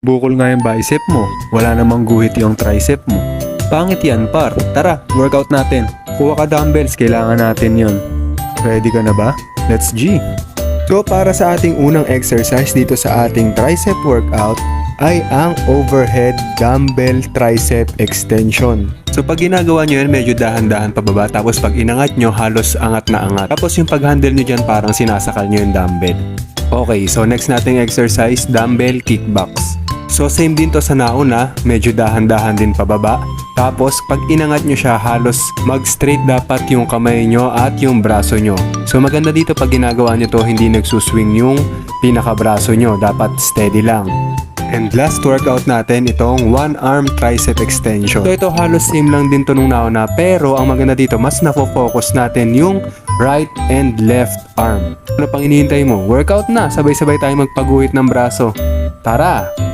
Bukol nga yung bicep mo. Wala namang guhit yung tricep mo. Pangit yan, par. Tara, workout natin. Kuha ka dumbbells, kailangan natin yon. Ready ka na ba? Let's G! So para sa ating unang exercise dito sa ating tricep workout ay ang overhead dumbbell tricep extension. So pag ginagawa nyo yan, medyo dahan-dahan pababa, tapos pag inangat nyo, halos angat na angat. Tapos yung pag-handle nyo dyan, parang sinasakal nyo yung dumbbell. Okay, so next nating exercise, dumbbell kickbox. So same din to sa nauna, medyo dahan-dahan din pababa. Tapos pag inangat nyo siya, halos mag-straight dapat yung kamay nyo at yung braso nyo. So maganda dito pag ginagawa nyo to, hindi nagsuswing yung pinakabraso nyo, dapat steady lang. And last workout natin, itong one arm tricep extension. So ito halos same lang din to nung nauna, pero ang maganda dito, mas nafo-focus natin yung right and left arm. Ano pang hinihintay mo? Workout na, sabay-sabay tayo magpaguhit ng braso. Tara!